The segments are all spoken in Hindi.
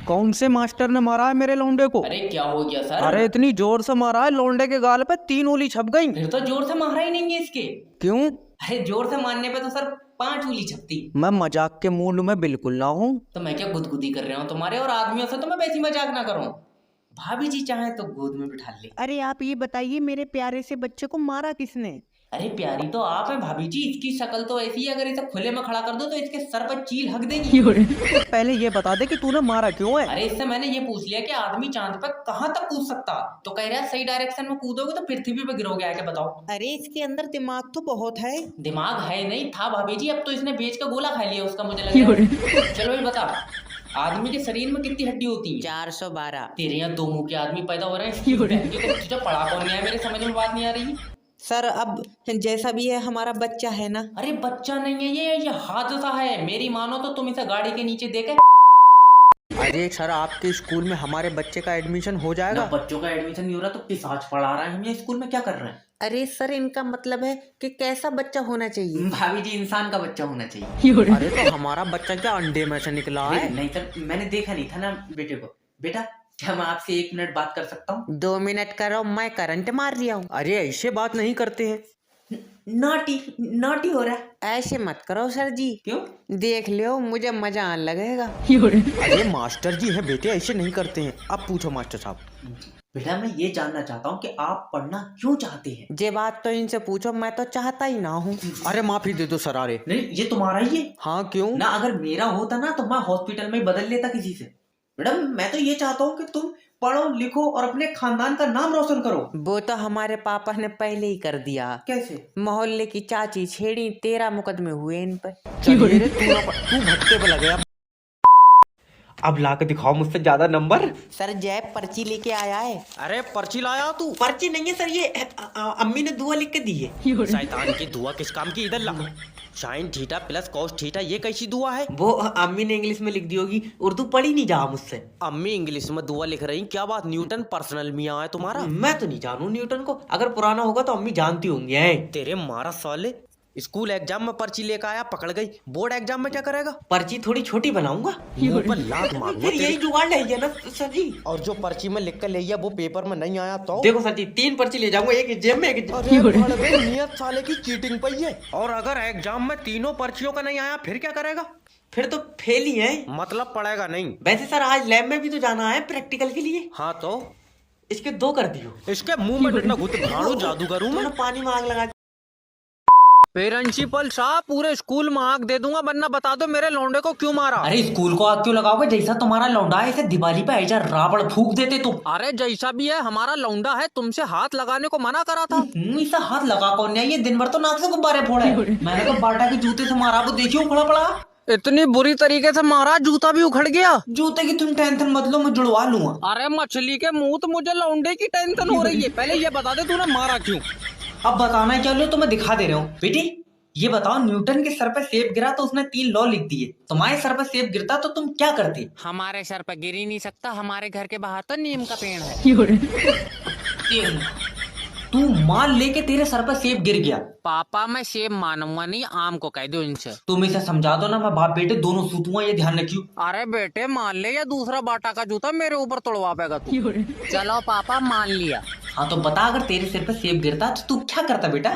कौन से मास्टर ने मारा है मेरे लौंडे को? अरे क्या हो गया सर? अरे इतनी जोर से मारा है, लौंडे के गाल पे 3 उंगली छप गई। फिर तो जोर से मारा ही नहीं है इसके। क्यों? अरे जोर से मारने पे तो सर 5 उंगली छपती। मैं मजाक के मूड में बिल्कुल ना हूँ। तो मैं क्या गुदगुदी कर रहा हूँ तुम्हारे और आदमियों से? तो मैं वैसी मजाक ना करूँ। भाभी जी चाहे तो गोद में बिठा ले। अरे आप ये बताइए, मेरे प्यारे से बच्चे को मारा किसने? अरे प्यारी तो आप हैं भाभी जी, इसकी शक्ल तो ऐसी है, अगर इसे खुले में खड़ा कर दो तो इसके सर पर चील हक देगी। पहले ये बता दे कि तूने मारा क्यों है? अरे इससे मैंने ये पूछ लिया कि आदमी चांद पर कहाँ तक कूद सकता, तो कह रहा है सही डायरेक्शन में कूदोगे तो पृथ्वी पे गिरोगे। आके बताओ। अरे इसके अंदर दिमाग तो बहुत है। दिमाग है नहीं था भाभी जी, अब तो इसने बेच का गोला खा लिया उसका, मुझे लग रहा है। चलो ये बता, आदमी के शरीर में कितनी हड्डी होती है? 412। तेरे यहाँ 2 मुंह के आदमी पैदा हो रहे हैं। तुझे पढ़ा कौन है? मेरे समझ में बात नहीं आ रही। सर अब जैसा भी है हमारा बच्चा है ना। अरे बच्चा नहीं है ये हादसा है। मेरी मानो तो तुम इसे गाड़ी के नीचे देखे। अरे सर, आपके स्कूल में हमारे बच्चे का एडमिशन हो जाएगा? ना बच्चों का एडमिशन नहीं हो रहा तो पिशाच पढ़ा रहा है। हम ये स्कूल में क्या कर रहे हैं? अरे सर, इनका मतलब है कि कैसा बच्चा होना चाहिए? भाभी जी इंसान का बच्चा होना चाहिए। अरे तो हमारा बच्चा क्या अंडे में से निकला है? नहीं सर, मैंने देखा नहीं था ना बेटे को। बेटा क्या मैं आपसे 1 मिनट बात कर सकता हूँ? 2 मिनट करो, मैं करंट मार लिया हूँ। अरे ऐसे बात नहीं करते हैं। नॉटी हो रहा है। ऐसे मत करो सर जी। क्यों? देख लो, मुझे मजा आने लगेगा। अरे मास्टर जी है बेटे, ऐसे नहीं करते हैं। अब पूछो मास्टर साहब। बेटा मैं ये जानना चाहता हूँ कि आप पढ़ना क्यों चाहते हैं? ये बात तो इनसे पूछो, मैं तो चाहता ही ना हूँ। अरे माफी दे दो सर। अरे नहीं ये तुम्हारा ही है। हाँ क्यों? ना अगर मेरा होता ना तो मैं हॉस्पिटल में ही बदल लेता किसी से। मैडम मैं तो ये चाहता हूँ कि तुम पढ़ो लिखो और अपने खानदान का नाम रोशन करो। वो तो हमारे पापा ने पहले ही कर दिया। कैसे? मोहल्ले की चाची छेड़ी, 13 मुकदमे हुए इन पर। चलिए रे, तू भट्टे पे लगे। अब ला के दिखाओ मुझसे ज्यादा नंबर। सर जय पर्ची लेके आया है। अरे पर्ची लाया तू? पर्ची नहीं है सर, ये अम्मी ने दुआ लिख के दी है। शैतान की दुआ किस काम की? इधर ला। Sine theta plus cos theta, ये कैसी दुआ है? वो अम्मी ने इंग्लिश में लिख दी होगी, उर्दू पढ़ी नहीं जा मुझसे। अम्मी इंग्लिश में दुआ लिख रही, क्या बात? न्यूटन पर्सनल मियाँ है तुम्हारा? मैं तो नहीं जानू न्यूटन को, अगर पुराना होगा तो अम्मी जानती होंगी। तेरे मारा साले, स्कूल एग्जाम में पर्ची लेकर आया, पकड़ गई। बोर्ड एग्जाम में क्या करेगा? पर्ची थोड़ी छोटी बनाऊंगा। मुंह पर लात मारूंगा फिर यही जुगाड़ है ना सर जी। और जो पर्ची में लिख कर ले वो पेपर में नहीं आया तो? देखो सर जी, 3 पर्ची ले जाऊंगा, एक जेब में, एक अरे बड़े नियत साले की चीटिंग पई है। और अगर एग्जाम में तीनों पर्चियों का नहीं आया फिर क्या करेगा? फिर तो फेल ही है। मतलब पढ़ेगा नहीं? वैसे सर आज लैब में भी तो जाना है प्रैक्टिकल के लिए। हाँ तो इसके 2 कर दियो। इसके मुंह में डंडा घुट भाड़ू जादू करूं मैं? पानी में आग लगा। प्रिंसिपल साहब, पूरे स्कूल में आग दे दूंगा, वरना बता दो मेरे लौंडे को क्यों मारा? अरे स्कूल को आग क्यों लगाओगे? जैसा तुम्हारा लौंडा है इसे दिवाली पे ऐसा रावण फूक देते तुम। अरे जैसा भी है हमारा लौंडा है, तुमसे हाथ लगाने को मना करा था। इसे हाथ लगा कौन है? ये दिन भर तो नाक से गुब्बारे फोड़े। मैंने तो बाटा के जूते से मारा, वो देखियो उखड़ा पड़ा। इतनी बुरी तरीके से मारा, जूता भी उखड़ गया। जूते की तुम टेंशन मत लो, मैं जुड़वा लूंगा। अरे मछली के मुंह, तो मुझे लौंडे की टेंशन हो रही है। पहले ये बता दे तूने मारा क्यों? अब बताना क्या लो, तो मैं दिखा दे रहा हूँ। बेटी ये बताओ, न्यूटन के सर पे सेब गिरा तो उसने 3 लॉ लिख दिए। तुम्हारे सर पे सेब गिरता तो तुम क्या करते? हमारे सर पर गिर ही नहीं सकता, हमारे घर के बाहर तो नीम का पेड़ है। तू मान ले के तेरे सर पर सेब गिर गया। पापा मैं सेब मानूंगा नहीं, आम को कह दो इनसे। तुम इसे समझा दो ना, मैं बाप बेटे दोनों सूतूंगा, ये ध्यान रखियो। अरे बेटे मान ले, या दूसरा बाटा का जूता मेरे ऊपर तोड़वा पेगा तू। चलो पापा मान लिया। हाँ तो बता, अगर तेरे सिर पे सेब गिरता तो तू क्या करता बेटा?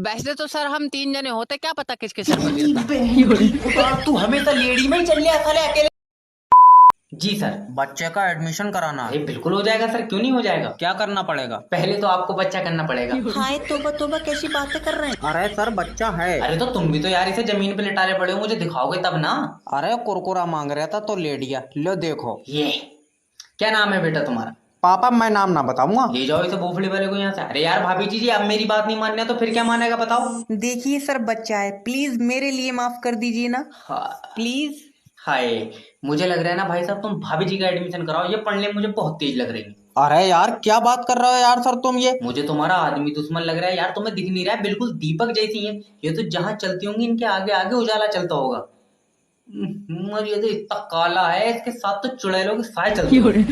वैसे तो सर हम 3 जने होते, क्या पता किसके सर पर गिरता। तू हमेशा लेडी में ही चल लिया साले अकेले। जी सर। बच्चे का एडमिशन कराना है। अरे बिल्कुल हो जाएगा सर, क्यों नहीं हो जाएगा? क्या करना पड़ेगा? पहले तो आपको बच्चा करना पड़ेगा। हाय तोबा तोबा, कैसी बातें कर रहे हैं? अरे सर बच्चा है। अरे तो तुम भी तो यार इसे जमीन पे लिटाले पड़े हो, मुझे दिखाओगे तब ना। अरे कुरकुरा मांग रहा था तो ले दिया, लो देखो। ये क्या नाम है बेटा तुम्हारा? पापा मैं नाम ना बताऊंगा। ले जाओ इसे बोफड़ी वाले को यहाँ से। अरे यार भाभी जी अब मेरी बात नहीं मानना तो फिर क्या मानेगा बताओ? देखिए सर, बच्चा है, प्लीज मेरे लिए माफ कर दीजिए ना, प्लीज। हाय मुझे लग रहा है ना भाई साहब, तुम भाभी जी का एडमिशन कराओ, ये पढ़ने में मुझे बहुत तेज लग रही है। अरे यार क्या बात कर रहे हो यार सर तुम? ये मुझे तुम्हारा आदमी दुश्मन लग रहा है यार, तुम्हें दिख नहीं रहा है, बिल्कुल दीपक जैसी है ये तो, जहाँ चलती होंगी इनके आगे आगे उजाला चलता होगा। ये तो इतना काला है, इसके साथ तो चुड़ैलों की साय चलती है।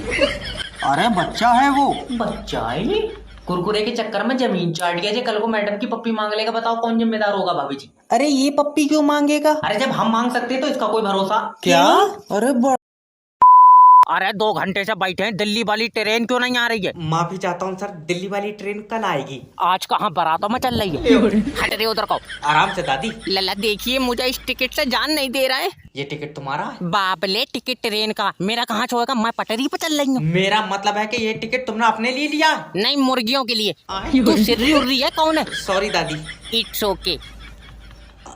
अरे बच्चा है वो। बच्चा है ये? कुरकुरे के चक्कर में जमीन चाट गया जे, कल को मैडम की पप्पी मांग लेगा, बताओ कौन जिम्मेदार होगा भाभी जी? अरे ये पप्पी क्यों मांगेगा? अरे जब हम मांग सकते हैं तो इसका कोई भरोसा? क्या? अरे अरे 2 घंटे से बैठे हैं, दिल्ली वाली ट्रेन क्यों नहीं आ रही है? माफी चाहता हूँ सर, दिल्ली वाली ट्रेन कल आएगी। आज कहाँ बारातों में चल रही है? हट रे उधर को। आराम से दादी। लल्ला देखिए, मुझे इस टिकट से जान नहीं दे रहा है। ये टिकट तुम्हारा है? बाप ले, टिकट ट्रेन का मेरा कहाँ छोड़ेगा? मैं पटरी पे चल रही हूँ। मेरा मतलब है कि ये टिकट तुमने अपने लिए लिया? नहीं, मुर्गियों के लिए। तू सिर्री उर्री है? कौन है? सॉरी दादी। It's okay.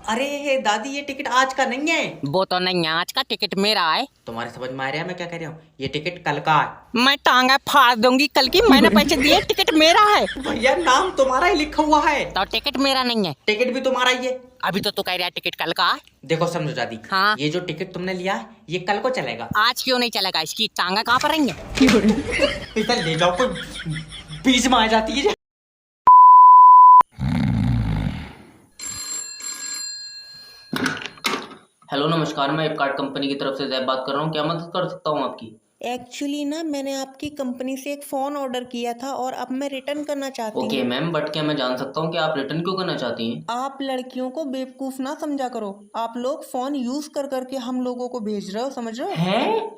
अरे दादी ये टिकट आज का नहीं है। वो तो नहीं है, आज का टिकट मेरा है। तुम्हारे समझ में आ रहा है मैं क्या कह रहा हूँ? ये टिकट कल का है। मैं टांगा फाड़ दूंगी कल की। मैंने पैसे दिए, टिकट मेरा है। भैया नाम तुम्हारा ही लिखा हुआ है। तो टिकट मेरा नहीं है। टिकट भी तुम्हारा ही है। अभी तो तू कह रहा है टिकट कल का है। देखो समझो दादी, हाँ। ये जो टिकट तुमने लिया है ये कल को चलेगा। आज क्यों नहीं चलेगा? इसकी टांगा कहाँ पर रही है? इधर ले जाओ, कोई बीच में आ जाती है। हेलो नमस्कार, मैं फ्लिपकार्ट कंपनी की तरफ से जैब बात कर रहा हूँ। क्या मदद कर सकता हूँ आपकी? एक्चुअली ना मैंने आपकी कंपनी से एक फ़ोन ऑर्डर किया था और अब मैं रिटर्न करना चाहती हूँ। ओके मैम, बट क्या मैं जान सकता हूँ कि आप रिटर्न क्यों करना चाहती हैं? आप लड़कियों को बेवकूफ़ ना समझा करो। आप लोग फ़ोन यूज़ कर करके हम लोगों को भेज रहे हो, समझ रहे हो? हैं?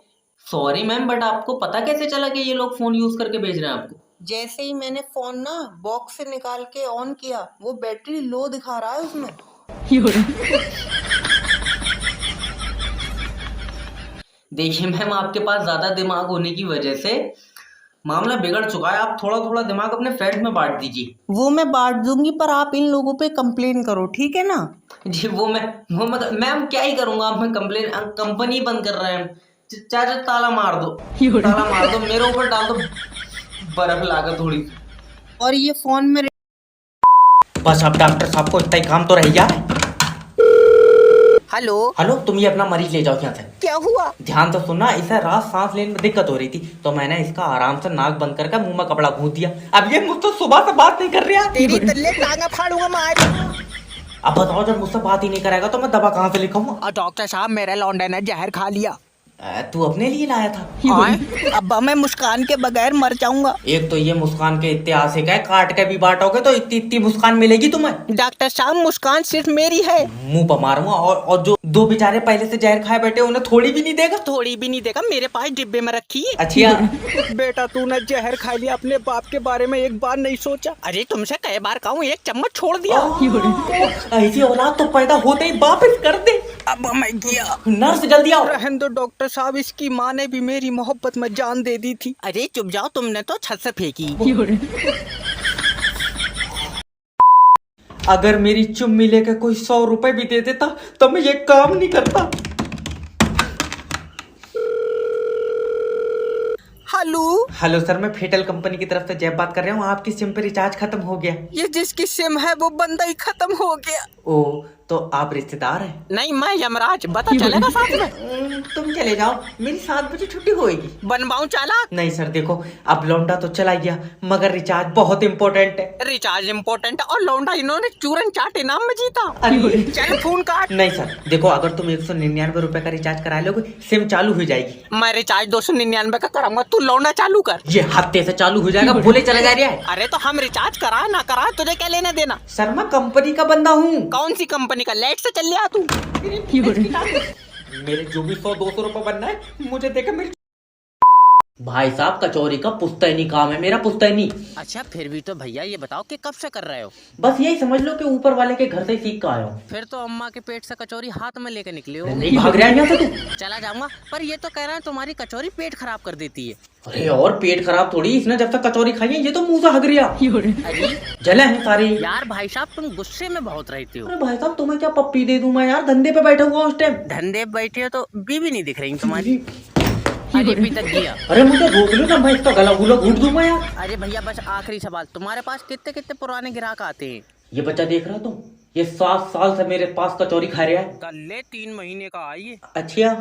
सॉरी मैम, बट आपको पता कैसे चला कि ये लोग फोन यूज करके भेज रहे हैं आपको? जैसे ही मैंने फ़ोन ना बॉक्स से निकाल के ऑन किया, वो बैटरी लो दिखा रहा है उसमें। देखिए मैम, आपके पास ज्यादा दिमाग होने की वजह से मामला बिगड़ चुका है। आप थोड़ा थोड़ा दिमाग अपने फ्रेंड्स में बांट दीजिए। वो मैं बांट दूंगी, पर आप इन लोगों पे कंप्लेन करो, ठीक है ना? जी वो मतलब मैम क्या ही करूंगा। आप मैं कंप्लेन, कंपनी बंद कर रहे हैं। चाचा ताला मार दो, ताला मार दो, मेरे ऊपर डाल दो बर्फ लाकर थोड़ी। और ये फ़ोन में बस अब डॉक्टर साहब को इतना ही काम तो रह गया है। हेलो। हेलो, तुम ये अपना मरीज ले जाओ यहाँ से। क्या हुआ? ध्यान से सुनना, इसे रात सांस लेने में दिक्कत हो रही थी तो मैंने इसका आराम से नाक बंद करके मुंह में कपड़ा गूंथ दिया। अब ये मुझसे सुबह से बात नहीं कर रहा। तेरी तल्ले टांगा फाड़ूंगा मार। अब बताओ, जब मुझसे बात ही नहीं करेगा तो मैं दवा कहाँ से लिखाऊंगा? डॉक्टर साहब, मेरे लौंडे ने जहर खा लिया। तू अपने लिए लाया था? अब मैं मुस्कान के बगैर मर जाऊंगा। एक तो ये मुस्कान के ऐतिहासिक है, काट के भी बांटोगे तो इतनी इतनी मुस्कान मिलेगी तुम्हें। डॉक्टर साहब, मुस्कान सिर्फ मेरी है। मुंह पर मारूंगा। और जो दो बेचारे पहले से जहर खाए बैठे उन्हें थोड़ी भी नहीं देगा? थोड़ी भी नहीं देगा, मेरे पास डिब्बे में रखी है। अच्छा बेटा, तूने जहर खा लिया, अपने बाप के बारे में एक बार नहीं सोचा? अरे तुमसे कई बार कहूँ, एक चम्मच छोड़ दिया। ऐसी औलाद तो पैदा होते ही वापस कर दे। अब मैं गया। नर्स जल्दी आओ। रहने दो डॉक्टर साहब, इसकी माँ ने भी मेरी मोहब्बत में जान दे दी थी। अरे चुप जाओ, तुमने तो छत से फेंकी। अगर मेरी चुम्मी लेके कोई 100 रुपए भी दे देता तो मैं ये काम नहीं करता। हेलो सर, मैं फेटल कंपनी की तरफ से जैब बात कर रहा हूँ। आपकी सिम पे रिचार्ज खत्म हो गया। ये जिसकी सिम है वो बंदा ही खत्म हो गया। ओ, तो आप रिश्तेदार हैं? नहीं, मैं यमराज, पता चलेगा साथ में। तुम चले जाओ, मेरी 7 बजे छुट्टी होएगी। बनवाऊं चालाक? नहीं सर, देखो अब लौंडा तो चला गया मगर रिचार्ज बहुत इम्पोर्टेंट है। रिचार्ज इम्पोर्टेंट और लौंडा इन्होंने चूरन चाट इनाम में जीता। अरे चल फोन काट। नहीं सर, देखो अगर तुम 199 रुपए का रिचार्ज करा लोगे सिम चालू हो जाएगी। मैं रिचार्ज 299 का कराऊंगा, तू लौंडा चालू कर। ये हफ्ते से चालू हो जाएगा, बोले चला जा रहा है। अरे तो हम रिचार्ज करा ना करा, तुझे क्या लेना देना? सर मैं कंपनी का बंदा हूँ। कौन सी कंपनी का? लेट से चल लिया तू। मेरे जो भी 100-200 रुपए बनना है मुझे देकर मेरी। भाई साहब, कचौरी का पुश्तैनी काम है मेरा, पुश्तैनी। अच्छा, फिर भी तो भैया ये बताओ कि कब से कर रहे हो? बस यही समझ लो कि ऊपर वाले के घर से ही सीख कर आया हूँ। फिर तो अम्मा के पेट से कचौरी हाथ में लेकर निकले हो। नहीं भाग रहा है यहाँ से तू। चला जाऊंगा, पर ये तो कह रहा है तुम्हारी कचौरी पेट खराब कर देती है। अरे और पेट खराब थोड़ी, इसने जब तक कचौरी खाई है ये तो मुंह से हग रिया। अरे जले हैं सारे। यार भाई साहब, तुम गुस्से में बहुत रहते हो। अरे भाई साहब, तुम्हें क्या पप्पी दे दूं मैं? यार धंधे पे बैठा हुआ उस टाइम। धंधे पे बैठे हो तो बीवी नहीं दिख रही तुम्हारी। अरे अभी तक गया। अरे मुझे रोक लो ना, मैं इसका गला गुला घूट दूं मैं यार। अरे भैया, बस आखिरी सवाल, तुम्हारे पास कितने कितने पुराने ग्राहक आते हैं? ये बच्चा देख रहा तुम, ये 7 साल से मेरे पास कचौरी खा रहा है। कल 3 महीने का आइए। अच्छा,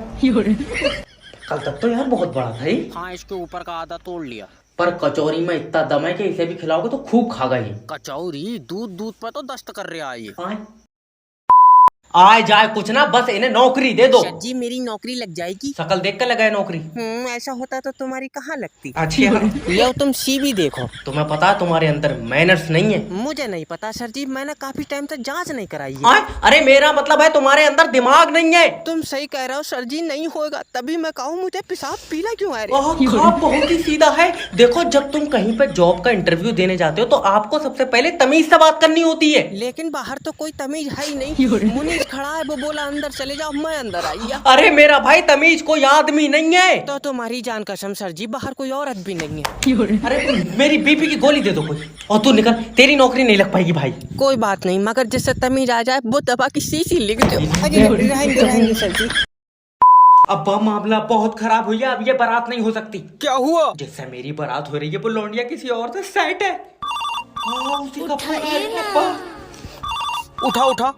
कल तक तो यार बहुत बड़ा था ये। हाँ, इसके ऊपर का आधा तोड़ लिया। पर कचौरी में इतना दम है कि इसे भी खिलाओगे तो खूब खागा ये। कचौरी दूध दूध पर तो दस्त कर रहा है ये। आए जाए कुछ ना, बस इन्हें नौकरी दे दो। सर जी मेरी नौकरी लग जाएगी। शकल देख कर लगाए नौकरी। ऐसा होता तो तुम्हारी कहाँ लगती। अच्छा लो तुम सीवी देखो। तुम्हें पता है तुम्हारे अंदर मैनर्स नहीं है? मुझे नहीं पता सर जी, मैंने काफी टाइम तक जांच नहीं कराई है। अरे मेरा मतलब है तुम्हारे अंदर दिमाग नहीं है। तुम सही कह रहे हो सर जी, नहीं होगा तभी मैं कहूँ मुझे पेशाब पीला क्यों आ रही। खाब बहुत ही सीधा है। देखो जब तुम कहीं पे जॉब का इंटरव्यू देने जाते हो तो आपको सबसे पहले तमीज से बात करनी होती है। लेकिन बाहर तो कोई तमीज है ही नहीं। मुनीस खड़ा है, वो बोला अंदर चले जाओ, मैं अंदर आई। अरे मेरा भाई तमीज कोई आदमी नहीं है। तो तुम्हारी जान कसम सर जी, बाहर कोई औरत भी नहीं है। अरे मेरी बीपी की गोली दे दो कोई, और तू निकल, तेरी नौकरी नहीं लग पाएगी भाई। कोई बात नहीं, मगर जिससे तमीज आ जाए वो दबा की सीसी लिख दो। रहेंगे सर जी। अब मामला बहुत खराब हुई है, अब ये बारात नहीं हो सकती। क्या हुआ? जिससे मेरी बारात हो रही है वो लौंडिया किसी और से सेट है। उसी का फोन है, पापा। उठा उठा।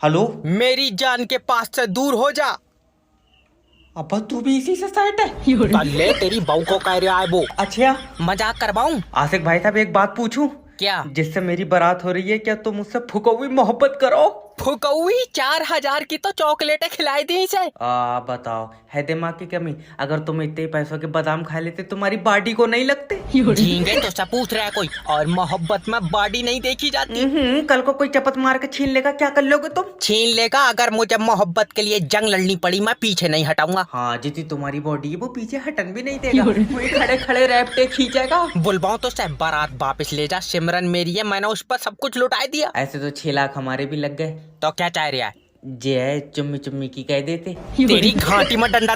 हेलो, मेरी जान के पास से दूर हो जा। अब तू भी इसी से सेट है? ले तेरी बहू को कह रहा है वो। अच्छा मजाक करवाऊं? आसिक भाई साहब एक बात पूछूं? क्या? जिससे मेरी बारात हो रही है, क्या तुम मुझसे फुकौई मोहब्बत करो? फुकौई 4000 की तो चॉकलेटें खिलाई दी इसे। बताओ, है दिमाग की कमी? अगर तुम इतने पैसों के बादाम खा लेते तुम्हारी बॉडी को नहीं लगते? झींगे तो सब पूछ रहा है कोई, और मोहब्बत में बॉडी नहीं देखी जाती। कल को कोई चपत मार के छीन लेगा, क्या कर लोगे तुम? छीन लेगा, अगर मुझे मोहब्बत के लिए जंग लड़नी पड़ी मैं पीछे नहीं हटाऊंगा। हाँ, जितनी तुम्हारी बॉडी है वो पीछे हटन भी नहीं देगा, वही खड़े खड़े रैपटे खींचेगा। बुलवाऊं तो सब बारात वापस ले जा, सिमरन मेरी है, मैंने उस पर सब कुछ लुटा दिया। ऐसे तो 6 लाख हमारे भी लग गए। तो क्या चाह रहा है? जे है चुम्मी चुम्मी की कह देते। तेरी घाटी में डंडा।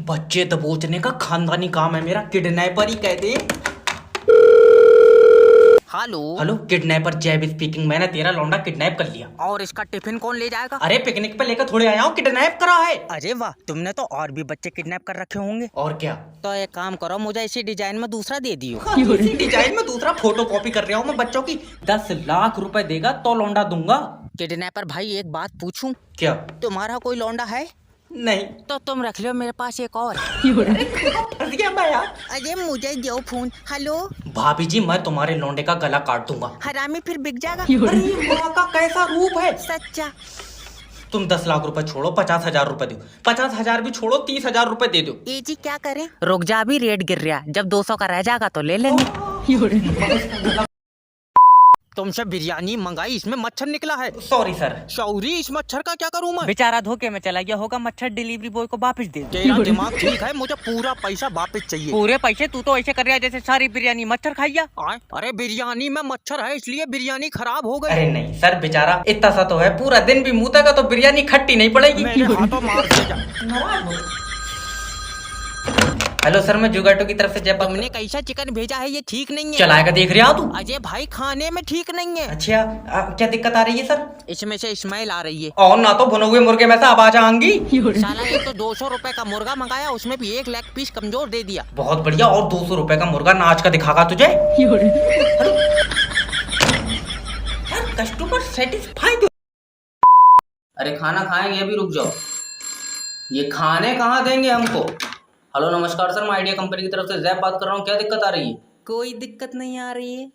बच्चे दबोचने का खानदानी काम है मेरा, किडनैपर ही कह दे। हेलो हेलो, किडनैपर जैब स्पीकिंग। मैंने तेरा लौंडा किडनैप कर लिया। और इसका टिफिन कौन ले जाएगा? अरे पिकनिक पे लेकर थोड़े आया हूँ, किडनैप करा है। अरे वाह, तुमने तो और भी बच्चे किडनैप कर रखे होंगे। और क्या? तो एक काम करो, मुझे इसी डिजाइन में दूसरा दे दियो। इसी डिजाइन में दूसरा फोटो कॉपी कर रहा हूँ मैं बच्चों की। 10 लाख रुपए देगा तो लौंडा दूंगा। किडनैपर भाई एक बात पूछूं? क्या? तुम्हारा कोई लौंडा है? नहीं। तो तुम रख लो, मेरे पास एक और। फंस गया मैं यार। अरे मुझे दो फोन। हेलो भाभी जी, मैं तुम्हारे लौंडे का गला काट दूंगा। हरामी फिर बिक जाएगा। अरे ये माँ का कैसा रूप है। सच्चा। तुम 10 लाख रुपए छोड़ो, 50,000 रुपए दो। 50,000 भी छोड़ो, 30,000 रुपए दे दो। ये जी क्या करें? रुक जा, अभी रेट गिर रहा, जब 200 का रह जाएगा तो ले लेंगे। तुमसे बिरयानी मंगाई, इसमें मच्छर निकला है। Sorry sir. सॉरी, इस मच्छर का क्या करूं मैं? बेचारा धोखे में चला गया होगा, मच्छर डिलीवरी बॉय को वापस दे दो। तेरा दिमाग ठीक है, मुझे पूरा पैसा वापस चाहिए। पूरे पैसे? तू तो ऐसे कर रहा है जैसे सारी बिरयानी मच्छर खाइया। अरे बिरयानी में मच्छर है इसलिए बिरयानी खराब हो गई। अरे नहीं सर, बेचारा इतना सा तो है, पूरा दिन भी मुँह तो बिरयानी खट्टी नहीं पड़ेगी। मेरे हाथों मार दे जा। हेलो सर, मैं जुगाटो की तरफ से जब तुमने कैसा चिकन भेजा है, ये ठीक नहीं है। चलाएगा देख रहा तू? अजय भाई खाने में ठीक नहीं है। अच्छा, क्या दिक्कत आ रही है सर? इसमें से स्मेल आ रही है। और ना तो भुने हुए मुर्गे में से आवाज आएंगी। साला ये तो 200 रुपए का मुर्गा मंगाया, उसमें भी 1 लेग पीस कमजोर दे दिया। बहुत बढ़िया, और 200 रुपए का मुर्गा नाच का दिखागा तुझे। Customer satisfied. अरे खाना खाएंगे, अभी रुक जाओ। ये खाने कहाँ देंगे हमको? हेलो नमस्कार सर, मैं आइडिया कंपनी की तरफ से जैब बात कर रहा हूँ। क्या दिक्कत आ रही है? कोई दिक्कत नहीं आ रही है।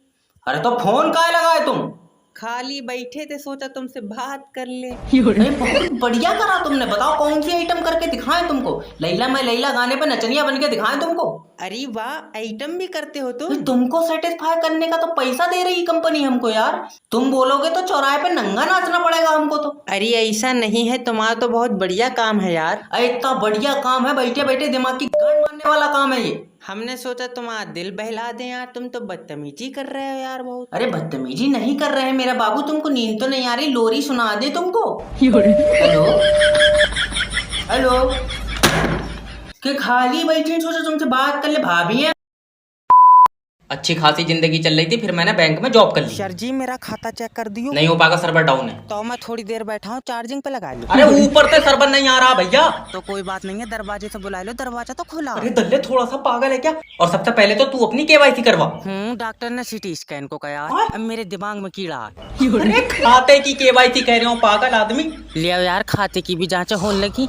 अरे तो फोन काहे लगाए तुम? खाली बैठे थे, सोचा तुमसे बात कर ले। अरे बहुत बढ़िया करा तुमने। बताओ कौन सी आइटम करके दिखाएं तुमको? लैला मैं लैला गाने पे नचनिया बन के दिखाएं तुमको? अरे वाह, आइटम भी करते हो तुम। तुमको सेटिस्फाई करने का तो पैसा दे रही कंपनी हमको यार। तुम बोलोगे तो चौराहे पे नंगा नाचना पड़ेगा हमको तो। अरे ऐसा नहीं है, तुम्हारा तो बहुत बढ़िया काम है यार। इतना बढ़िया काम है, बैठे बैठे दिमाग की गांड मारने वाला काम है ये। हमने सोचा तुम्हारा दिल बहला दें यार, तुम तो बदतमीजी कर रहे हो यार बहुत। अरे बदतमीजी नहीं कर रहे हैं मेरा बाबू, तुमको नींद तो नहीं आ रही? लोरी सुना दे तुमको। हेलो हेलो, के खाली बैठे सोचा तुमसे बात कर ले। भाभी है, अच्छी खासी जिंदगी चल रही थी, फिर मैंने बैंक में जॉब कर ली। सर जी मेरा खाता चेक कर दियो। नहीं हो पाएगा, सर्वर डाउन है। तो मैं थोड़ी देर बैठा हूँ, चार्जिंग पे लगा लो। अरे ऊपर से सर्वर नहीं आ रहा भैया। तो कोई बात नहीं है, दरवाजे से बुला लो, दरवाजा तो खुला। अरे दल्ले थोड़ा सा पागल है क्या? और सबसे पहले तो तू अपनी केवाईसी करवा। डॉक्टर ने सिटी स्कैन को कहा, अब मेरे दिमाग में कीड़ा है। अरे खाते की केवाईसी कह रहे हो पागल आदमी। लिया यार, खाते की भी जांच होने लगी।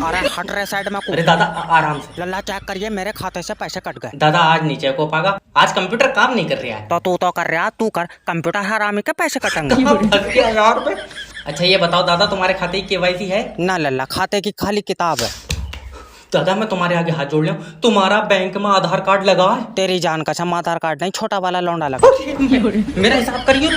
अरे हट रहे साइड में अरे दादा आराम से। लल्ला चेक करिए, मेरे खाते से पैसे कट गए। दादा आज नहीं चेक हो पाएगा, आज कंप्यूटर काम नहीं कर रहा है। तो तू तो कर रहा, तू कर, कंप्यूटर हरामी के पैसे कटेंगे। ₹10,000। अच्छा ये बताओ दादा, तुम्हारे खाते की केवाईसी है? ना लल्ला, खाते की खाली किताब है। दादा मैं तुम्हारे आगे हाथ जोड़ रहा हूँ, तुम्हारा बैंक में आधार कार्ड लगा है? तेरी जान कसम, आधार कार्ड नहीं, छोटा वाला लौंडा लगा। मेरा हिसाब करिए।